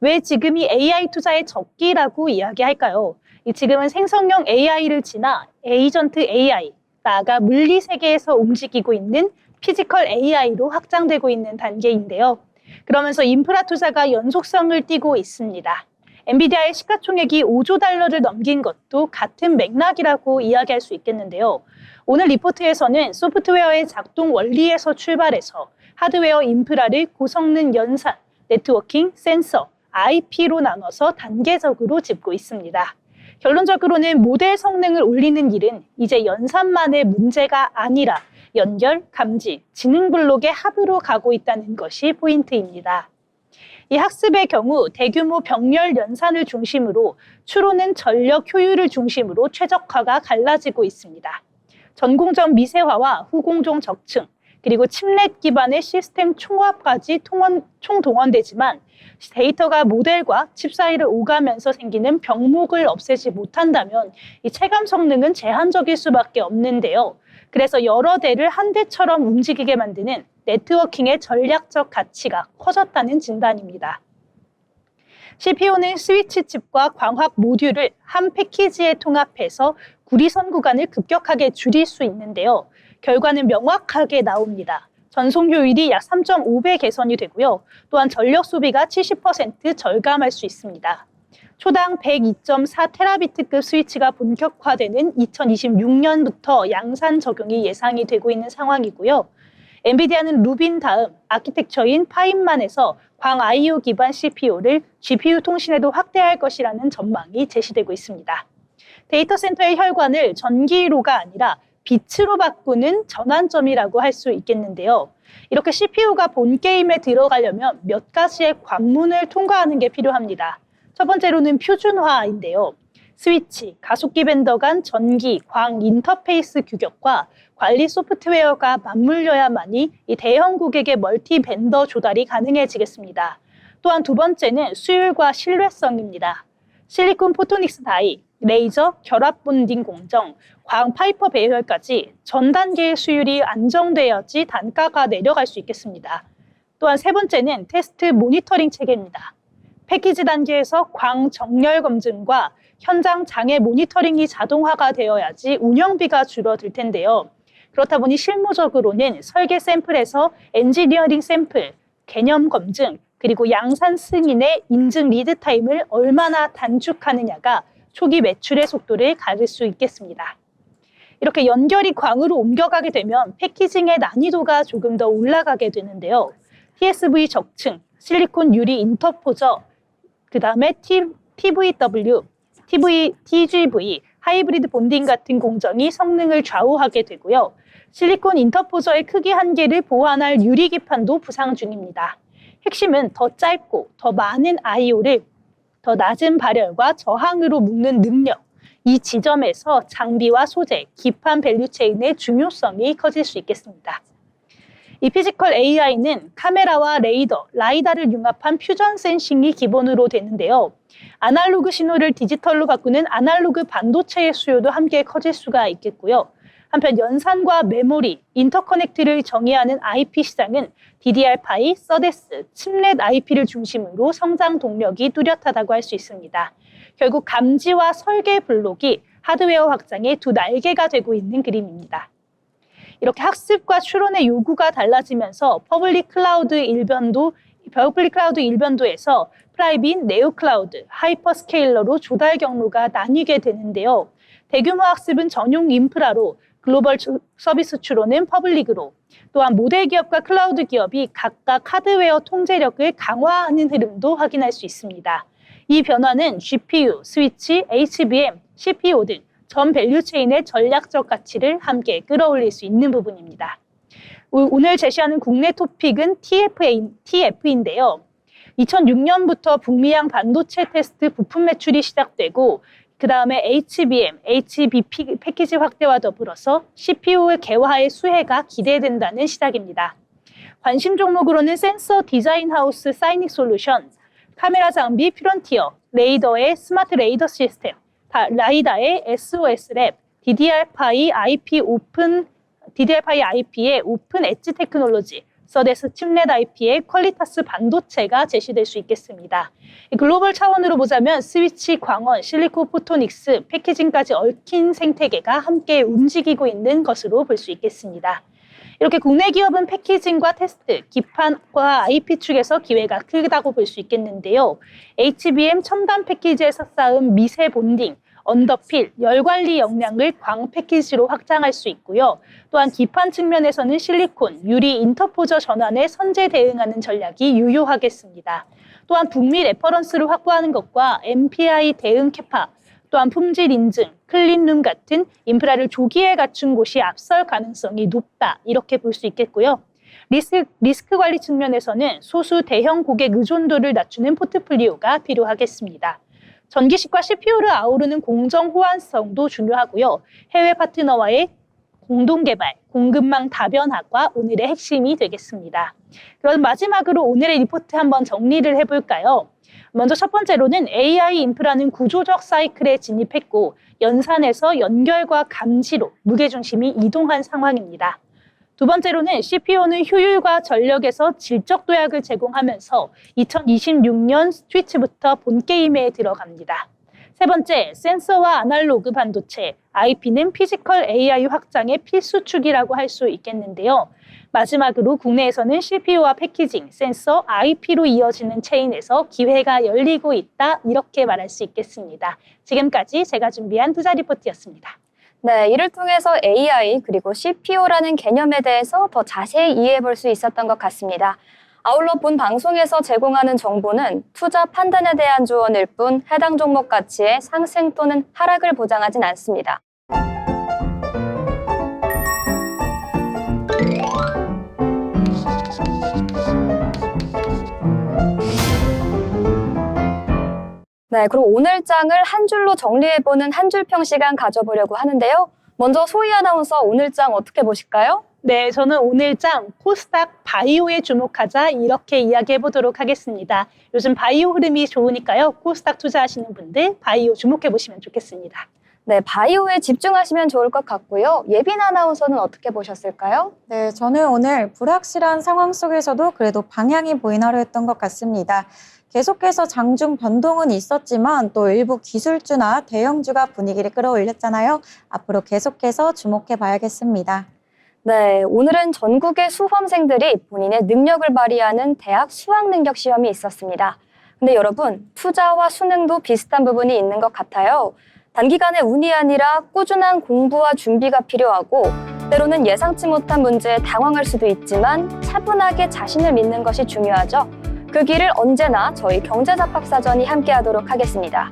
Speaker 2: 왜 지금이 AI 투자의 적기라고 이야기할까요? 지금은 생성형 AI를 지나 에이전트 AI, 나아가 물리 세계에서 움직이고 있는 피지컬 AI로 확장되고 있는 단계인데요. 그러면서 인프라 투자가 연속성을 띠고 있습니다. 엔비디아의 시가총액이 5조 달러를 넘긴 것도 같은 맥락이라고 이야기할 수 있겠는데요. 오늘 리포트에서는 소프트웨어의 작동 원리에서 출발해서 하드웨어 인프라를 고성능 연산, 네트워킹, 센서, IP로 나눠서 단계적으로 짚고 있습니다. 결론적으로는 모델 성능을 올리는 일은 이제 연산만의 문제가 아니라 연결, 감지, 지능 블록의 합으로 가고 있다는 것이 포인트입니다. 이 학습의 경우 대규모 병렬 연산을 중심으로 추론은 전력 효율을 중심으로 최적화가 갈라지고 있습니다. 전공정 미세화와 후공정 적층, 그리고 칩넷 기반의 시스템 총합까지 총동원되지만 데이터가 모델과 칩 사이를 오가면서 생기는 병목을 없애지 못한다면 이 체감 성능은 제한적일 수밖에 없는데요. 그래서 여러 대를 한 대처럼 움직이게 만드는 네트워킹의 전략적 가치가 커졌다는 진단입니다. CPU는 스위치 칩과 광학 모듈을 한 패키지에 통합해서 구리선 구간을 급격하게 줄일 수 있는데요. 결과는 명확하게 나옵니다. 전송 효율이 약 3.5배 개선이 되고요. 또한 전력 소비가 70% 절감할 수 있습니다. 초당 102.4테라비트급 스위치가 본격화되는 2026년부터 양산 적용이 예상이 되고 있는 상황이고요. 엔비디아는 루빈 다음 아키텍처인 파인만에서 광 IO 기반 CPU를 GPU 통신에도 확대할 것이라는 전망이 제시되고 있습니다. 데이터 센터의 혈관을 전기로가 아니라 빛으로 바꾸는 전환점이라고 할 수 있겠는데요. 이렇게 CPU가 본 게임에 들어가려면 몇 가지의 관문을 통과하는 게 필요합니다. 첫 번째로는 표준화인데요. 스위치, 가속기 밴더 간 전기, 광 인터페이스 규격과 관리 소프트웨어가 맞물려야만이 이 대형 고객의 멀티 밴더 조달이 가능해지겠습니다. 또한 두 번째는 수율과 신뢰성입니다. 실리콘 포토닉스 다이, 레이저, 결합 본딩 공정, 광 파이퍼 배열까지 전 단계의 수율이 안정돼야지 단가가 내려갈 수 있겠습니다. 또한 세 번째는 테스트 모니터링 체계입니다. 패키지 단계에서 광 정렬 검증과 현장 장애 모니터링이 자동화가 되어야지 운영비가 줄어들 텐데요. 그렇다 보니 실무적으로는 설계 샘플에서 엔지니어링 샘플, 개념 검증, 그리고 양산 승인의 인증 리드 타임을 얼마나 단축하느냐가 초기 매출의 속도를 가를 수 있겠습니다. 이렇게 연결이 광으로 옮겨가게 되면 패키징의 난이도가 조금 더 올라가게 되는데요. TSV 적층, 실리콘 유리 인터포저, 그 다음에 TVW, TGV, 하이브리드 본딩 같은 공정이 성능을 좌우하게 되고요. 실리콘 인터포저의 크기 한계를 보완할 유리 기판도 부상 중입니다. 핵심은 더 짧고 더 많은 I/O를 더 낮은 발열과 저항으로 묶는 능력, 이 지점에서 장비와 소재, 기판 밸류체인의 중요성이 커질 수 있겠습니다. 이 피지컬 AI는 카메라와 레이더, 라이다를 융합한 퓨전 센싱이 기본으로 되는데요. 아날로그 신호를 디지털로 바꾸는 아날로그 반도체의 수요도 함께 커질 수가 있겠고요. 한편 연산과 메모리, 인터커넥트를 정의하는 IP 시장은 DDR5, 서데스, 칩넷 IP를 중심으로 성장 동력이 뚜렷하다고 할 수 있습니다. 결국 감지와 설계 블록이 하드웨어 확장의 두 날개가 되고 있는 그림입니다. 이렇게 학습과 추론의 요구가 달라지면서 퍼블릭 클라우드 일변도에서 프라이빗, 네오클라우드, 하이퍼스케일러로 조달 경로가 나뉘게 되는데요. 대규모 학습은 전용 인프라로, 글로벌 서비스 추론은 퍼블릭으로, 또한 모델 기업과 클라우드 기업이 각각 하드웨어 통제력을 강화하는 흐름도 확인할 수 있습니다. 이 변화는 GPU, 스위치, HBM, CPU 등 전 밸류체인의 전략적 가치를 함께 끌어올릴 수 있는 부분입니다. 오늘 제시하는 국내 토픽은 TF인데요. 2006년부터 북미양 반도체 테스트 부품 매출이 시작되고 그 다음에 HBM, HB 패키지 확대와 더불어서 CPU의 개화의 수혜가 기대된다는 시작입니다. 관심 종목으로는 센서 디자인 하우스 사이닉 솔루션, 카메라 장비 프론티어, 레이더의 스마트 레이더 시스템, 라이다의 SOS랩, DDR5 IP의 오픈 엣지 테크놀로지, 서데스 칩넷 IP의 퀄리타스 반도체가 제시될 수 있겠습니다. 글로벌 차원으로 보자면 스위치, 광원, 실리콘 포토닉스, 패키징까지 얽힌 생태계가 함께 움직이고 있는 것으로 볼 수 있겠습니다. 이렇게 국내 기업은 패키징과 테스트, 기판과 IP 축에서 기회가 크다고 볼 수 있겠는데요. HBM 첨단 패키지에서 쌓은 미세 본딩, 언더필, 열 관리 역량을 광 패키지로 확장할 수 있고요. 또한 기판 측면에서는 실리콘, 유리 인터포저 전환에 선제 대응하는 전략이 유효하겠습니다. 또한 북미 레퍼런스를 확보하는 것과 MPI 대응 캐파, 또한 품질 인증, 클린룸 같은 인프라를 조기에 갖춘 곳이 앞설 가능성이 높다, 이렇게 볼 수 있겠고요. 리스크 관리 측면에서는 소수 대형 고객 의존도를 낮추는 포트폴리오가 필요하겠습니다. 전기식과 CPU를 아우르는 공정 호환성도 중요하고요. 해외 파트너와의 공동개발, 공급망 다변화가 오늘의 핵심이 되겠습니다. 그럼 마지막으로 오늘의 리포트 한번 정리를 해볼까요? 먼저 첫 번째로는 AI 인프라는 구조적 사이클에 진입했고 연산에서 연결과 감지로 무게중심이 이동한 상황입니다. 두 번째로는 CPU는 효율과 전력에서 질적 도약을 제공하면서 2026년 스위치부터 본게임에 들어갑니다. 세 번째, 센서와 아날로그 반도체, IP는 피지컬 AI 확장의 필수축이라고 할 수 있겠는데요. 마지막으로 국내에서는 CPU와 패키징, 센서, IP로 이어지는 체인에서 기회가 열리고 있다, 이렇게 말할 수 있겠습니다. 지금까지 제가 준비한 투자 리포트였습니다.
Speaker 1: 네, 이를 통해서 AI 그리고 CPU라는 개념에 대해서 더 자세히 이해해 볼 수 있었던 것 같습니다. 아울러 본 방송에서 제공하는 정보는 투자 판단에 대한 조언일 뿐 해당 종목 가치의 상승 또는 하락을 보장하진 않습니다. 네, 그럼 오늘 장을 한 줄로 정리해보는 한 줄 평 시간 가져보려고 하는데요. 먼저 소희 아나운서 오늘 장 어떻게 보실까요?
Speaker 2: 네, 저는 오늘 장 코스닥 바이오에 주목하자, 이렇게 이야기해 보도록 하겠습니다. 요즘 바이오 흐름이 좋으니까요. 코스닥 투자하시는 분들 바이오 주목해 보시면 좋겠습니다.
Speaker 1: 네, 바이오에 집중하시면 좋을 것 같고요. 예빈 아나운서는 어떻게 보셨을까요?
Speaker 3: 네, 저는 오늘 불확실한 상황 속에서도 그래도 방향이 보인 하루였던 것 같습니다. 계속해서 장중 변동은 있었지만 또 일부 기술주나 대형주가 분위기를 끌어올렸잖아요. 앞으로 계속해서 주목해 봐야겠습니다.
Speaker 1: 네, 오늘은 전국의 수험생들이 본인의 능력을 발휘하는 대학 수학능력 시험이 있었습니다. 근데 여러분, 투자와 수능도 비슷한 부분이 있는 것 같아요. 단기간의 운이 아니라 꾸준한 공부와 준비가 필요하고 때로는 예상치 못한 문제에 당황할 수도 있지만 차분하게 자신을 믿는 것이 중요하죠. 그 길을 언제나 저희 경제잡학사전이 함께하도록 하겠습니다.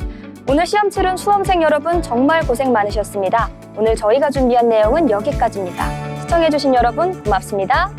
Speaker 1: 오늘 시험 치른 수험생 여러분 정말 고생 많으셨습니다. 오늘 저희가 준비한 내용은 여기까지입니다. 시청해주신 여러분 고맙습니다.